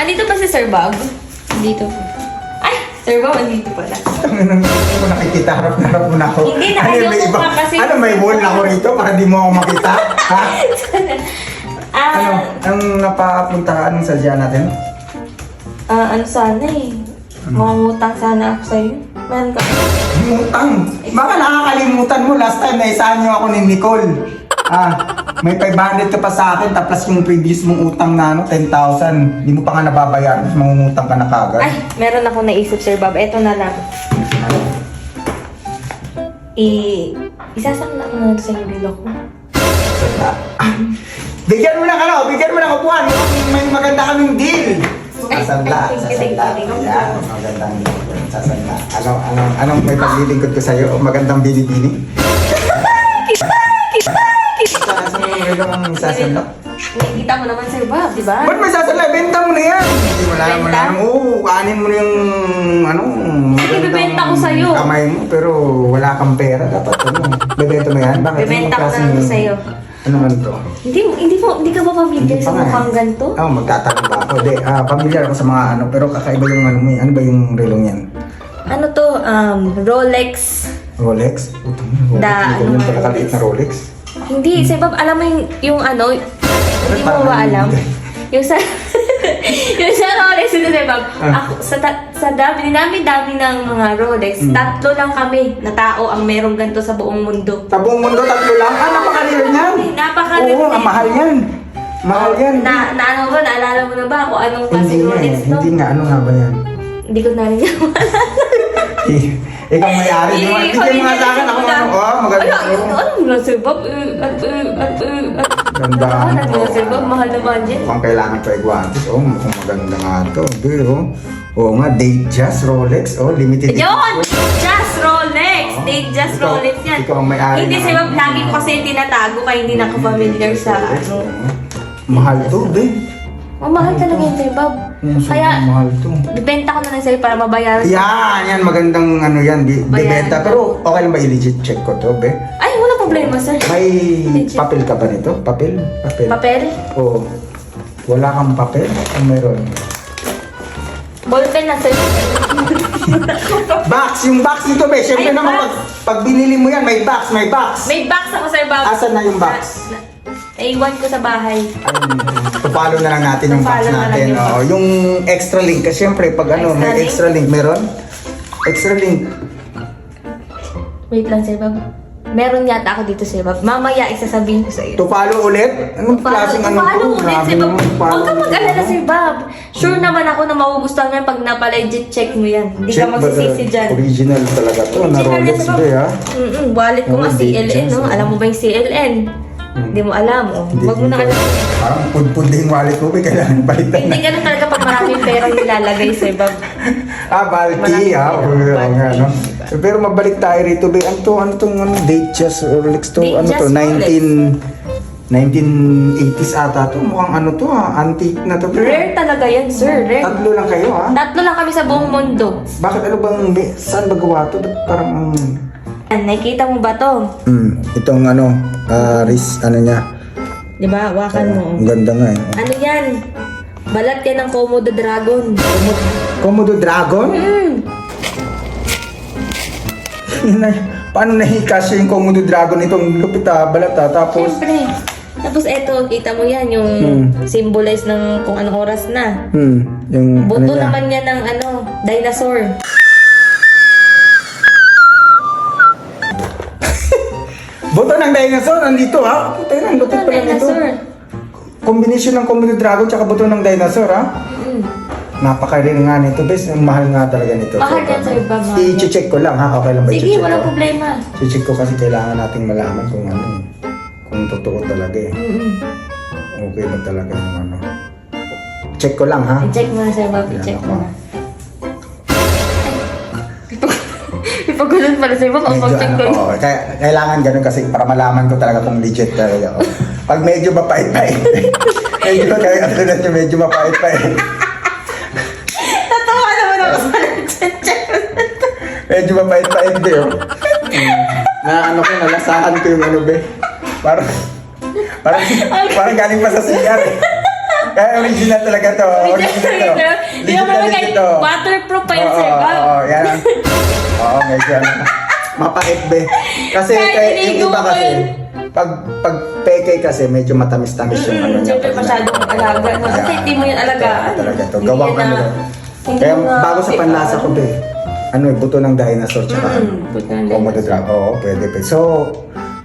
Andito ba si Sir Bob? Andito po. Ay! Sir Bob, andito pala. Hindi mo nakikita, harap-harap mo na ako. Hindi, nakayoko may iba- ka kasi. Ano, may wall ako rito para di mo ako makita? Ha? Ano, ang napapuntahan sa sadya natin? Ano sana eh. Mangungutang sana ako sa'yo. Meron ka. Utang. Baka nakakalimutan mo, last time naisahan niyo ako ni Nicole. May 500 ka pa sa akin, tapos yung previous mong utang na 10,000. Hindi mo pa nga nababayaran, tapos mangungutang ka na kagad. Ay, meron ako naisip, Sir Bob. Eto na lang. Isasakla ko na sa yung bilo ko. Bigyan mo ng bigyan mo ng upuan. May maganda kaming deal. Sasanda, sasanda. Ayan, magandang sasanda. Anong may paglilingkod ko sa'yo? Magandang bini-bini? Saan mo yung sasanda? Nakikita mo naman, Sir Bob, di ba? Ba't may sasanda? Benta mo na yan. Wala. Oo, kanin mo na yung Sige, bibenta ko sa'yo. kamay mo, pero wala kang pera. Dapat bibenta mo yan? Bakit? Bibenta ko na Anong lang klaseng- sa'yo. Ano man to? Hindi ka ba familiar sa pa nga mukhang ganito? Magtatanong ba ako? Pamilyar ako sa mga pero kakaiba yung mo yan. Ano ba yung relong yan? Ano to? Rolex. Rolex? Hindi ano yung pala nga, kaliit na Rolex. Hindi, Sir Bob, alam mo yung ano, hindi mo ba alam? Yung sa, yung sa Rolex, ito, Sir Bob, ako, sa dami ng mga Rolex, tatlo lang kami na tao ang merong ganito sa buong mundo. Sa buong mundo, tatlo lang? Napaka-rare niyan! Napaka-rare Oo, niyan. mahal yan! Mahal yan! Ano ba, naalala mo na ba kung anong Hindi klaseng nga Rolex to? Hindi nga, ano nga ba yan? Hindi ko na rin yan Ikaw may-ari mo. Bigyan mo nga sa akin ako maganda. Ano mo lang, Sir Bob? Ganda. Ano mo lang, Sir Bob? Mahal na budget. Mukhang kailangan pa iguantes. Mukhang maganda nga ito. Oo nga, date just Rolex. Limited Yun! Just Rolex! Date just Ikaw- Rolex yan. ikaw ang may-ari Hindi, ng- Sir Bob, lagi ko kasi tinatago kaya hindi na ako familiar sa ano. Mahal to, be. Mahal talaga yun, Sir Bob. Kaya, mahal to. bibenta ko na lang sa'yo para mabayaran. Yan, magandang ano yan, Bayaran bibenta. ko. Pero okay lang ba i-legit check ko to, be? Ay, wala problema, sir. May Legit. papel ka ba nito? Papel? Papel? Oo. Wala kang papel? O meron? Ballpen na, sir. Box! Yung box nito, be. Siyempre Ay, naman, box. pag binili mo yan, may box, may box. May box ako, Sir Bob. Asan na yung box? Naiwan ko sa bahay. Follow na lang natin yung box Follow na lang natin. yung box. Yung extra link. Kasi siyempre, pag may extra link, meron? Extra link. Wait lang, Sir Bob. Meron yata ako dito, Sir Bob. Mamaya isasabihin ko sa iyo. To follow ulit? Anong klaseng ano Follow to? ulit, Grabe Sir Bob. naman, follow Huwag ka ulit. mag-alala, Sir Bob. Sure naman ako na magugustuhan mo yan pag napa-legit check mo yan. Hindi ka Check ba, magsisisi dyan. Original talaga to, na Original Rolex yan, Sir Bob. ba ha? Wallet ko Oh, nga, date CLN, dyan, no? sir. Alam mo ba yung CLN? Hindi mo alam, oh. Huwag mo na alam. Parang pud-pud din yung wallet mo, kailangan balitan Hindi na. ganun talaga pag maraming perang nilalagay, Sir Bob. Balki Maraming ha? pera, Oo balki. nga, no? Pero mabalik tayo rito, be. Ano tong date just Rolex to? Date Ano to? just Rolex. 1980s ata to. Mukhang ano to ha? Antique na to. be. Rare talaga yan, sir. Rare. Tatlo lang kayo ha? Tatlo lang kami sa buong mundo. Bakit ano bang, saan ba gawa to? Ba't parang, Nakikita mo ba to? itong wrist, ano niya. Di ba? Wakan mo. Ang ganda nga eh. Ano yan? Balat yan ng Komodo Dragon. Komodo Dragon? Paano nahikasya yung Komodo Dragon itong lupit balat tapos Siyempre. Tapos eto, kita mo yan, yung symbolize ng kung anong oras na. yung Buto niya? naman yan ng dinosaur. Buto ng dinosaur nandito ha? Puta yun, ang lupit pa lang ito. Dinosaur. Kombinasyon ng Komodo Dragon tsaka buto ng dinosaur ha? Napaka-rare nga nito, bes. Ang mahal nga talaga nito. Mahal yan, sir, ba? Mahal. I-check ko lang ha? Okay lang ba Sige, i-check walang ko? problema. I-check ko kasi kailangan nating malaman kung ano eh. Kung totoo talaga eh. Okay ba talaga yung ano? Check ko lang ha? I-check mo na, sir, Bob. Yan I-check ako. mo na. Ipagulan pala, sir, Bob. Ang Medyo pag-check ko. oo, kailangan ganun kasi para malaman ko talaga kung legit talaga ako. Pag medyo mapait-pait, medyo mapait-pait. Tatawa naman ako sa nag-check. Medyo mapait-pait be, oh. Na ano ko, nalasahan ko yung ano be. Parang galing pa sa CR eh. Original talaga to. Original to. Hindi naman Legit kahit to. waterproof pa yun, Oo, sir Bob. Oo, yan. Oo, medyo ano. Mapait be. Kasi Kahit yung inigo iba ko kasi, yun. pag peke kasi medyo matamis-tamis yung ano niya. Siyempre masyadong alaga. Kasi hindi mo yan alagaan. Talaga to. Hindi Gawang yan ano. na- hindi Kaya mo na- bago sa panlasa ko be. Ano buto ng dinosaur tsaka buto ng Komodo dragon. Oo, pwede. So,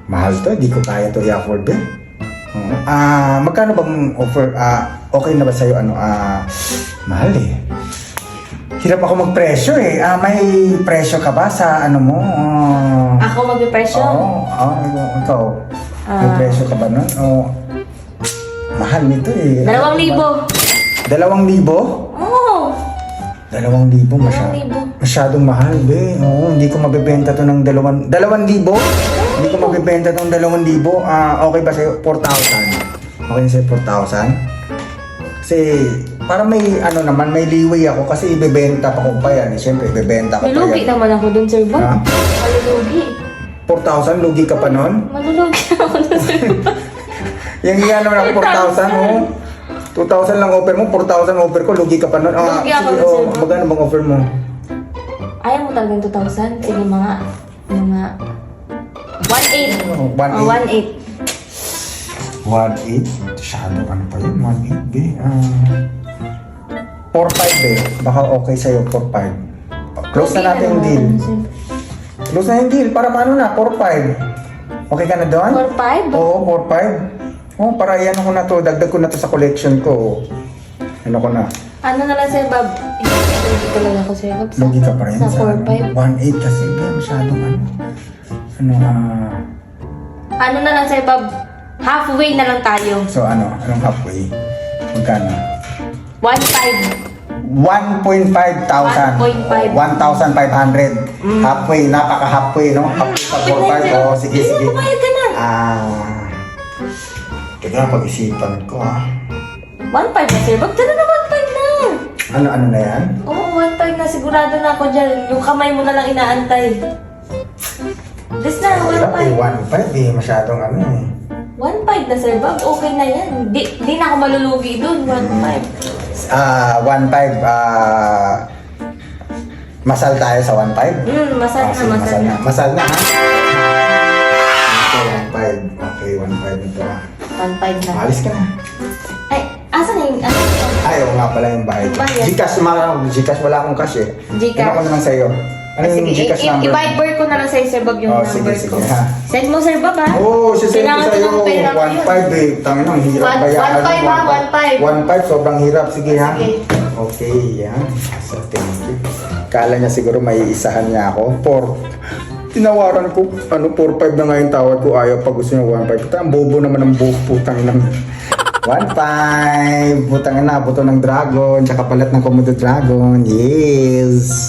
mahal to. Hindi ko kaya to i-afford be. Oo. Magkano bang offer? Okay na ba sa'yo? Mahal eh. Hirap ako mag-presyo eh. May presyo ka ba sa ano mo? Ako magpipresyo? Ikaw. May presyo ka ba nun? Mahal nito eh. 2,000. 2,000? Oo. 2,000 masyadong mahal be. Oo, hindi ko mabebenta to ng 2,000. Hindi ko mabebenta tong 2,000. Okay ba sa'yo? 4,000. Okay na sa'yo 4,000? Kasi para may ano naman, may leeway ako kasi ibebenta pa ko pa yan. Siyempre, ibebenta ko pa Malulugi yan. naman ako dun, sir Bob. Ha? Malulugi. 4,000, lugi ka pa nun? Malulugi ako dun, sir Bob. Yung nga naman ako 4,000, oh. 2,000 lang offer mo, 4,000 offer ko, lugi ka pa nun. Lugi ako Sige, dun, sir. magkano bang offer mo? Ayaw mo talagang 2,000? Sige, mga 1,800. Oh, 1,800. 1,800. 1,800? Masyado ano pa yun, 1,800 be. 4,500 be. Baka okay sa'yo, 4,500. Close na natin yung deal. Close na yung deal. Para paano na? 4,500. Okay ka na doon? 4,500? Oo, 4,500. Oo, para yan ko na to. Dagdag ko na to sa collection ko. Ano ko na? Ano na lang, sir Bob? Lugi talaga ako, sir Bob. Lugi ka pa rin Sa sa 4,500. 1,800 kasi be. Masyadong Ano na lang, sir Bob? Halfway na lang tayo. So anong halfway? Magkano? 1,500. 1,500. 1,500. 1,500. Halfway, napaka-halfway, no? Halfway sa 4,500. Oo, sige, Hindi sige. mo pumayag ka na. Teka, pag-isipan ko, 1,500 na, sir Bob. Tara na, 1,500 na. Ano na yan? Oo, 1,500 na. Sigurado na ako dyan. Yung kamay mo na lang inaantay. This na, Hirap eh, 1,500. 1,500 eh. Masyadong ano eh. 1,500 na, sir Bob. Okay na yan. Di na ako malulugi dun. 1,500. 1,500, masal tayo sa 1,500? Masal na, Sige, masal na. Masal na, ha? Okay, 1,500. Okay, 1,500 nito, ha? 1,500 na. Maalis ka na. Ay, asa na yung ano? Ay, oo nga pala yung bayad. Bayad. Gcash, wala akong cash eh. Gcash. Ano ko naman sa'yo? Ano yung Sige, Gcash number? i-viber ko na lang sa'yo, sir Bob, yung Oh, number sige, ko. sige, ha? Send mo, sir Bob, ha? Oo, sisend ko Kailangan sa'yo. ng pera ko yun. 1,500 eh. Tangin ang hirap 1,500 bayaran. ha, 1,500. 1,500, sobrang hirap. Sige, ha? Sige. Okay, yan. So, thank you. Kala niya siguro may isahan niya ako. Tinawaran ko, 4,500 na nga yung tawad ko. Ayaw pag gusto niya 1,500. Puta, ang bobo naman ng putang ng 1,500. Putang na, buto ng dragon. Tsaka palat ng Komodo dragon. Yes.